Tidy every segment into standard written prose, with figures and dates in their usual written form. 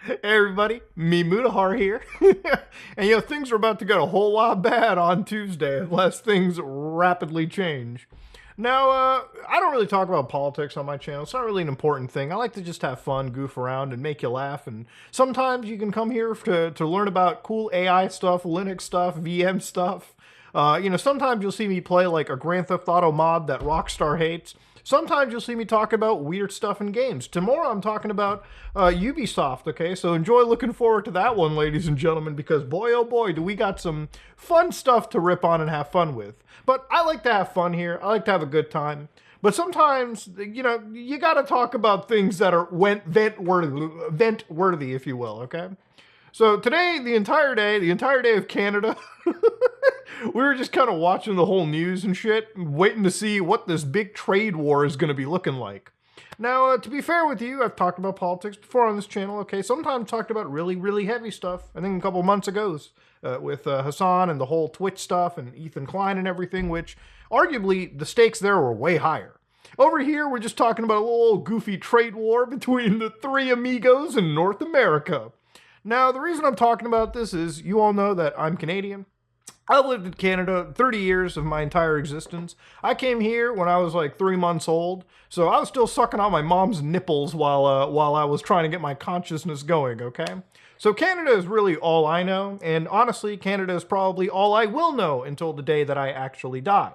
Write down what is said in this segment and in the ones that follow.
Hey everybody, me Mudahar here. And things are about to get a whole lot bad on Tuesday unless things rapidly change. Now, I don't really talk about politics on my channel. It's not really an important thing. I like to just have fun, goof around, and make you laugh. And sometimes you can come here to learn about cool AI stuff, Linux stuff, VM stuff. Sometimes you'll see me play like a Grand Theft Auto mod that Rockstar hates. Sometimes you'll see me talk about weird stuff in games. Tomorrow I'm talking about Ubisoft, okay? So enjoy looking forward to that one, ladies and gentlemen, because boy, oh boy, do we got some fun stuff to rip on and have fun with. But I like to have fun here. I like to have a good time. But sometimes, you gotta talk about things that are vent-worthy, if you will, okay? So today, the entire day of Canada, we were just kind of watching the whole news and shit, waiting to see what this big trade war is going to be looking like. Now, to be fair with you, I've talked about politics before on this channel, okay? Sometimes talked about really, really heavy stuff. I think a couple months ago with Hassan and the whole Twitch stuff and Ethan Klein and everything, which arguably the stakes there were way higher. Over here, we're just talking about a little goofy trade war between the three amigos in North America. Now, the reason I'm talking about this is you all know that I'm Canadian. I've lived in Canada 30 years of my entire existence. I came here when I was like 3 months old, so I was still sucking on my mom's nipples while I was trying to get my consciousness going, okay? So Canada is really all I know, and honestly, Canada is probably all I will know until the day that I actually die.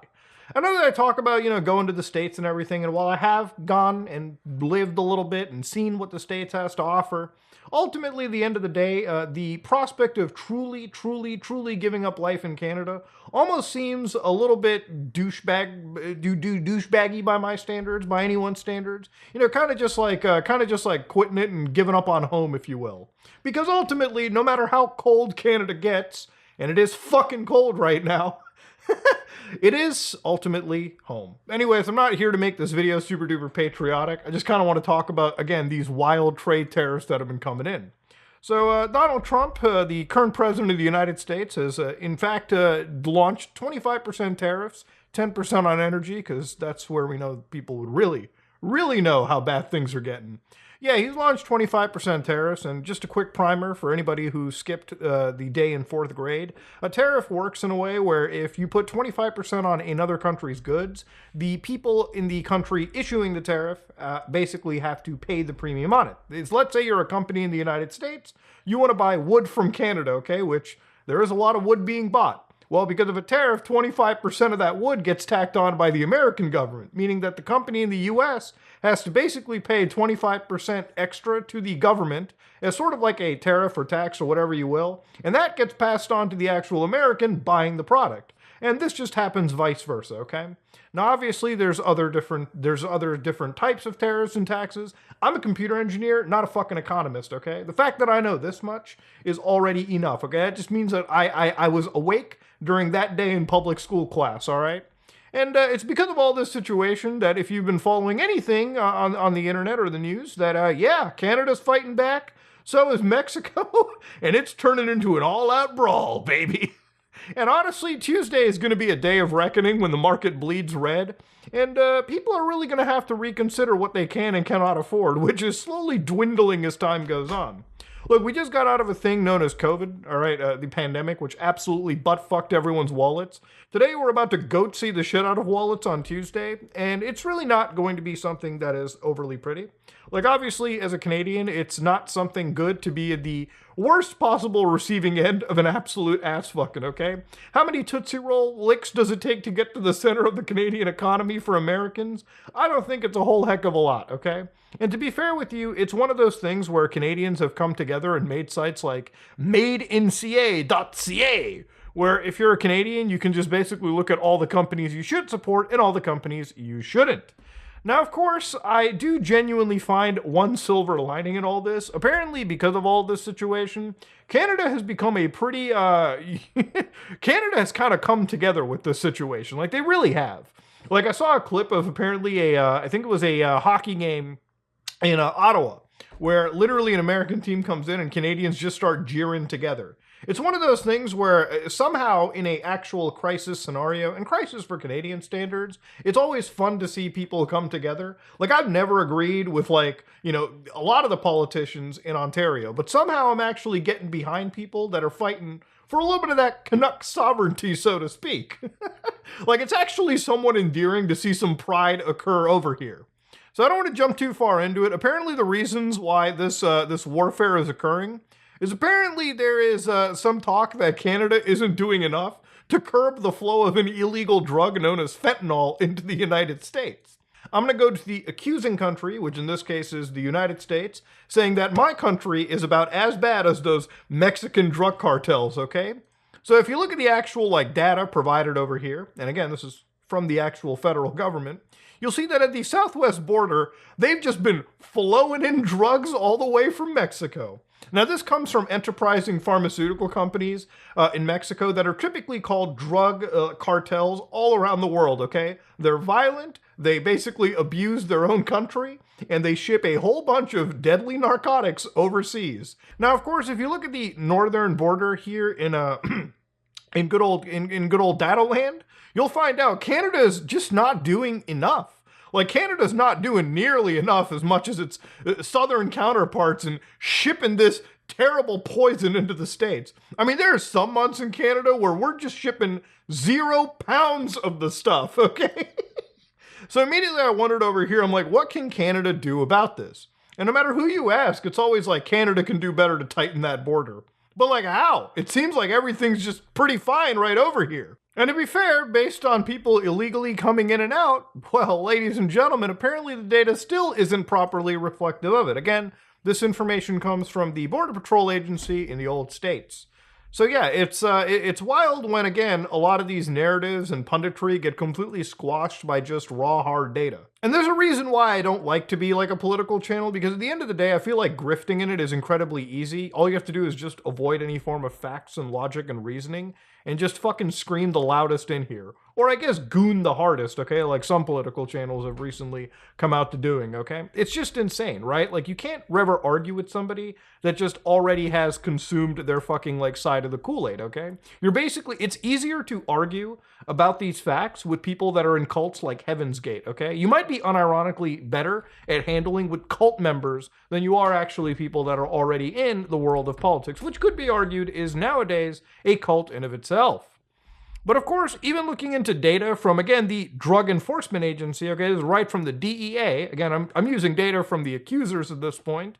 I know that I talk about, going to the States and everything, and while I have gone and lived a little bit and seen what the States has to offer, ultimately, at the end of the day, the prospect of truly giving up life in Canada almost seems a little bit douchebaggy by my standards, by anyone's standards. Kind of just like quitting it and giving up on home, if you will. Because ultimately, no matter how cold Canada gets, and it is fucking cold right now, it is ultimately home. Anyways, I'm not here to make this video super duper patriotic. I just kind of want to talk about, again, these wild trade tariffs that have been coming in. So Donald Trump, the current president of the United States, has in fact launched 25% tariffs, 10% on energy, because that's where we know people would really know how bad things are getting. Yeah, he's launched 25% tariffs, and just a quick primer for anybody who skipped the day in 4th grade. A tariff works in a way where if you put 25% on another country's goods, the people in the country issuing the tariff basically have to pay the premium on it. Let's say you're a company in the United States, you want to buy wood from Canada, okay, which there is a lot of wood being bought. Well, because of a tariff, 25% of that wood gets tacked on by the American government, meaning that the company in the US has to basically pay 25% extra to the government as sort of like a tariff or tax or whatever you will, and that gets passed on to the actual American buying the product. And this just happens vice versa, okay? Now, obviously, there's other different types of tariffs and taxes. I'm a computer engineer, not a fucking economist, okay? The fact that I know this much is already enough, okay? It just means that I was awake during that day in public school class, all right? And it's because of all this situation that if you've been following anything on the internet or the news, that, yeah, Canada's fighting back, so is Mexico, and it's turning into an all-out brawl, baby. And honestly, Tuesday is going to be a day of reckoning when the market bleeds red, and people are really going to have to reconsider what they can and cannot afford, which is slowly dwindling as time goes on. Look, we just got out of a thing known as COVID, all right, the pandemic, which absolutely butt-fucked everyone's wallets. Today, we're about to goat-see the shit out of wallets on Tuesday, and it's really not going to be something that is overly pretty. Like, obviously, as a Canadian, it's not something good to be at the worst possible receiving end of an absolute ass-fucking, okay? How many Tootsie Roll licks does it take to get to the center of the Canadian economy for Americans? I don't think it's a whole heck of a lot, okay? And to be fair with you, it's one of those things where Canadians have come together and made sites like madeinca.ca, where if you're a Canadian, you can just basically look at all the companies you should support and all the companies you shouldn't. Now, of course, I do genuinely find one silver lining in all this. Apparently, because of all this situation, Canada has become a pretty, Canada has kind of come together with this situation. Like, they really have. Like, I saw a clip of apparently I think it was a hockey game in Ottawa. where literally an American team comes in and Canadians just start jeering together. It's one of those things where somehow in a actual crisis scenario, and crisis for Canadian standards, it's always fun to see people come together. Like, I've never agreed with, like, you know, a lot of the politicians in Ontario, but somehow I'm actually getting behind people that are fighting for a little bit of that Canuck sovereignty, so to speak. Like, it's actually somewhat endearing to see some pride occur over here. So I don't want to jump too far into it. Apparently the reasons why this warfare is occurring is apparently there is some talk that Canada isn't doing enough to curb the flow of an illegal drug known as fentanyl into the United States. I'm going to go to the accusing country, which in this case is the United States, saying that my country is about as bad as those Mexican drug cartels, okay? So if you look at the actual like data provided over here, and again, this is from the actual federal government, you'll see that at the southwest border, they've just been flowing in drugs all the way from Mexico. Now, this comes from enterprising pharmaceutical companies in Mexico that are typically called drug cartels all around the world, okay? They're violent, they basically abuse their own country, and they ship a whole bunch of deadly narcotics overseas. Now, of course, if you look at the northern border here in in good old Dataland, you'll find out Canada is just not doing enough. Like, Canada's not doing nearly enough as much as its southern counterparts in shipping this terrible poison into the States. I mean, there are some months in Canada where we're just shipping 0 pounds of the stuff, okay? So immediately I wondered over here, I'm like, what can Canada do about this? And no matter who you ask, it's always like Canada can do better to tighten that border. But like, how? It seems like everything's just pretty fine right over here. And to be fair, based on people illegally coming in and out, well, ladies and gentlemen, apparently the data still isn't properly reflective of it. Again, this information comes from the Border Patrol Agency in the old states. So yeah, it's wild when, again, a lot of these narratives and punditry get completely squashed by just raw, hard data. And there's a reason why I don't like to be like a political channel, because at the end of the day, I feel like grifting in it is incredibly easy. All you have to do is just avoid any form of facts and logic and reasoning, and just fucking scream the loudest in here. Or I guess goon the hardest, okay? Like some political channels have recently come out to doing, okay? It's just insane, right? Like, you can't ever argue with somebody that just already has consumed their fucking, like, side of the Kool-Aid, okay? You're basically, it's easier to argue about these facts with people that are in cults like Heaven's Gate, okay? You might be unironically better at handling with cult members than you are actually people that are already in the world of politics, which could be argued is nowadays a cult in of itself. But of course, even looking into data from, again, the Drug Enforcement Agency, okay, this is right from the DEA, again, I'm using data from the accusers at this point.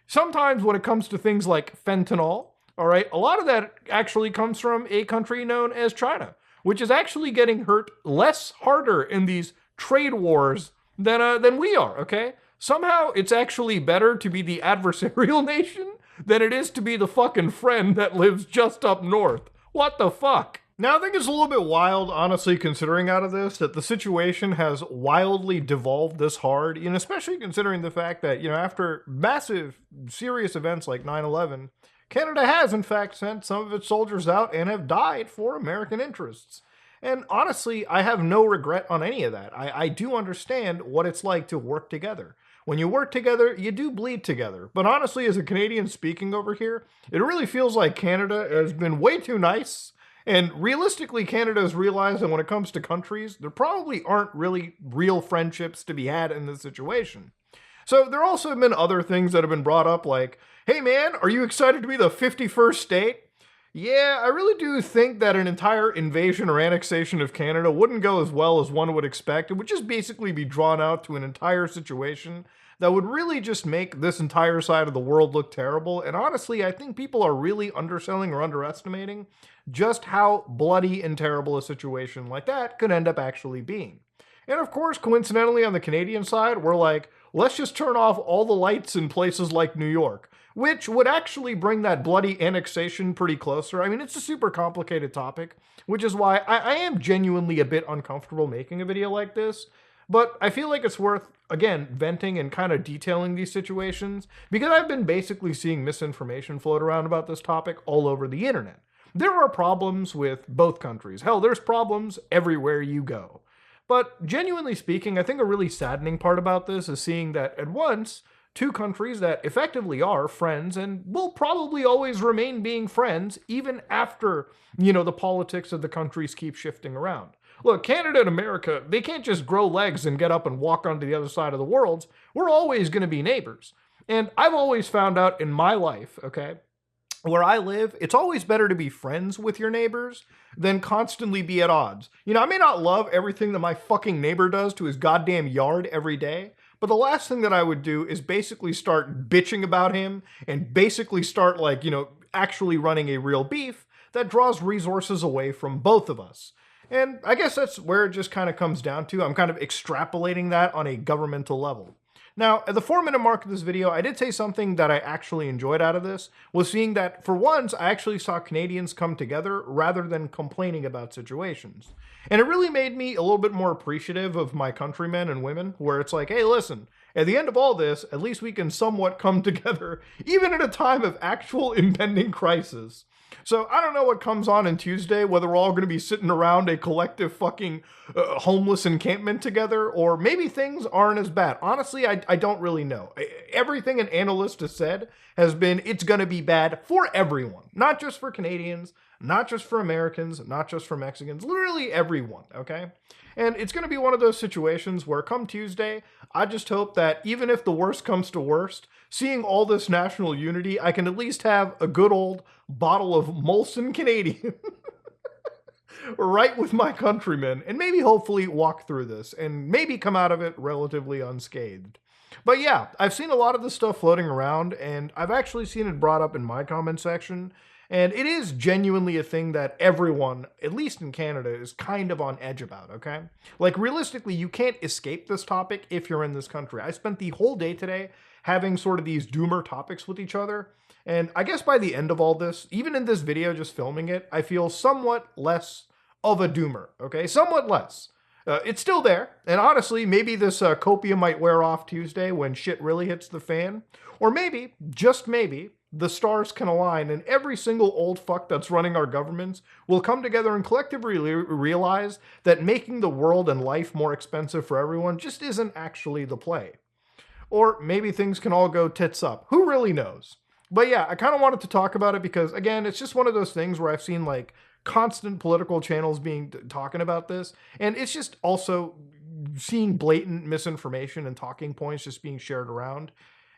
Sometimes when it comes to things like fentanyl, all right, a lot of that actually comes from a country known as China, which is actually getting hurt less harder in these trade wars than we are, okay? Somehow it's actually better to be the adversarial nation than it is to be the fucking friend that lives just up north. What the fuck? Now, I think it's a little bit wild, honestly, considering out of this, that the situation has wildly devolved this hard, and especially considering the fact that, you know, after massive, serious events like 9/11, Canada has, in fact, sent some of its soldiers out and have died for American interests. And honestly, I have no regret on any of that. I do understand what it's like to work together. When you work together, you do bleed together. But honestly, as a Canadian speaking over here, it really feels like Canada has been way too nice. And realistically, Canada has realized that when it comes to countries, there probably aren't really real friendships to be had in this situation. So there also have been other things that have been brought up like, hey man, are you excited to be the 51st state? Yeah, I really do think that an entire invasion or annexation of Canada wouldn't go as well as one would expect. It would just basically be drawn out to an entire situation that would really just make this entire side of the world look terrible. And honestly, I think people are really underselling or underestimating just how bloody and terrible a situation like that could end up actually being. And of course, coincidentally, on the Canadian side, we're like, let's just turn off all the lights in places like New York, which would actually bring that bloody annexation pretty closer. I mean, it's a super complicated topic, which is why I am genuinely a bit uncomfortable making a video like this. But I feel like it's worth, again, venting and kind of detailing these situations, because I've been basically seeing misinformation float around about this topic all over the internet. There are problems with both countries. Hell, there's problems everywhere you go. But genuinely speaking, I think a really saddening part about this is seeing that at once, two countries that effectively are friends and will probably always remain being friends even after, the politics of the countries keep shifting around. Look, Canada and America, they can't just grow legs and get up and walk onto the other side of the world. We're always going to be neighbors. And I've always found out in my life, okay, where I live, it's always better to be friends with your neighbors than constantly be at odds. I may not love everything that my fucking neighbor does to his goddamn yard every day, but the last thing that I would do is basically start bitching about him and basically start, actually running a real beef that draws resources away from both of us. And I guess that's where it just kind of comes down to. I'm kind of extrapolating that on a governmental level. Now, at the 4-minute mark of this video, I did say something that I actually enjoyed out of this, was seeing that, for once, I actually saw Canadians come together rather than complaining about situations. And it really made me a little bit more appreciative of my countrymen and women, where it's like, hey, listen, at the end of all this, at least we can somewhat come together, even in a time of actual impending crisis. So I don't know what comes on Tuesday, whether we're all going to be sitting around a collective fucking homeless encampment together, or maybe things aren't as bad. Honestly, I don't really know. Everything an analyst has said has been it's going to be bad for everyone, not just for Canadians, not just for Americans, not just for Mexicans, literally everyone, okay? And it's going to be one of those situations where come Tuesday, I just hope that even if the worst comes to worst, seeing all this national unity, I can at least have a good old bottle of Molson Canadian right with my countrymen and maybe hopefully walk through this and maybe come out of it relatively unscathed. But yeah, I've seen a lot of this stuff floating around and I've actually seen it brought up in my comment section. And it is genuinely a thing that everyone, at least in Canada, is kind of on edge about, okay? Like, realistically, you can't escape this topic if you're in this country. I spent the whole day today having sort of these doomer topics with each other. And I guess by the end of all this, even in this video, just filming it, I feel somewhat less of a doomer, okay? Somewhat less. It's still there. And honestly, maybe this copium might wear off Tuesday when shit really hits the fan. Or maybe, just maybe, the stars can align and every single old fuck that's running our governments will come together and collectively realize that making the world and life more expensive for everyone just isn't actually the play. Or maybe things can all go tits up. Who really knows? But yeah, I kind of wanted to talk about it because, again, it's just one of those things where I've seen like constant political channels talking about this. And it's just also seeing blatant misinformation and talking points just being shared around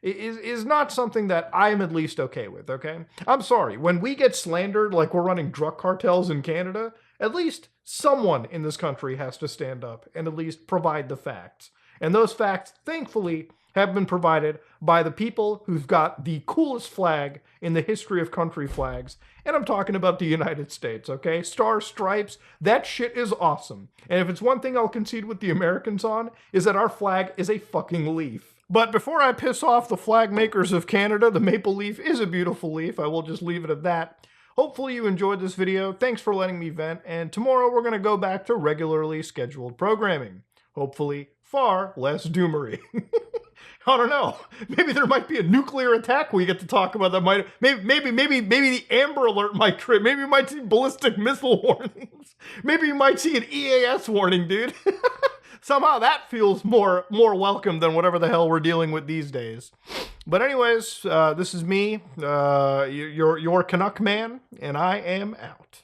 is not something that I'm at least okay with, okay? I'm sorry, when we get slandered like we're running drug cartels in Canada, at least someone in this country has to stand up and at least provide the facts. And those facts, thankfully, have been provided by the people who've got the coolest flag in the history of country flags. And I'm talking about the United States, okay? Stars, stripes, that shit is awesome. And if it's one thing I'll concede with the Americans on, is that our flag is a fucking leaf. But before I piss off the flag makers of Canada, the maple leaf is a beautiful leaf. I will just leave it at that. Hopefully you enjoyed this video. Thanks for letting me vent. And tomorrow we're going to go back to regularly scheduled programming. Hopefully far less doomery. I don't know. Maybe there might be a nuclear attack we get to talk about that might maybe the Amber Alert might trip. Maybe you might see ballistic missile warnings. Maybe you might see an EAS warning, dude. Somehow that feels more welcome than whatever the hell we're dealing with these days. But anyways, this is me, your Canuck man, and I am out.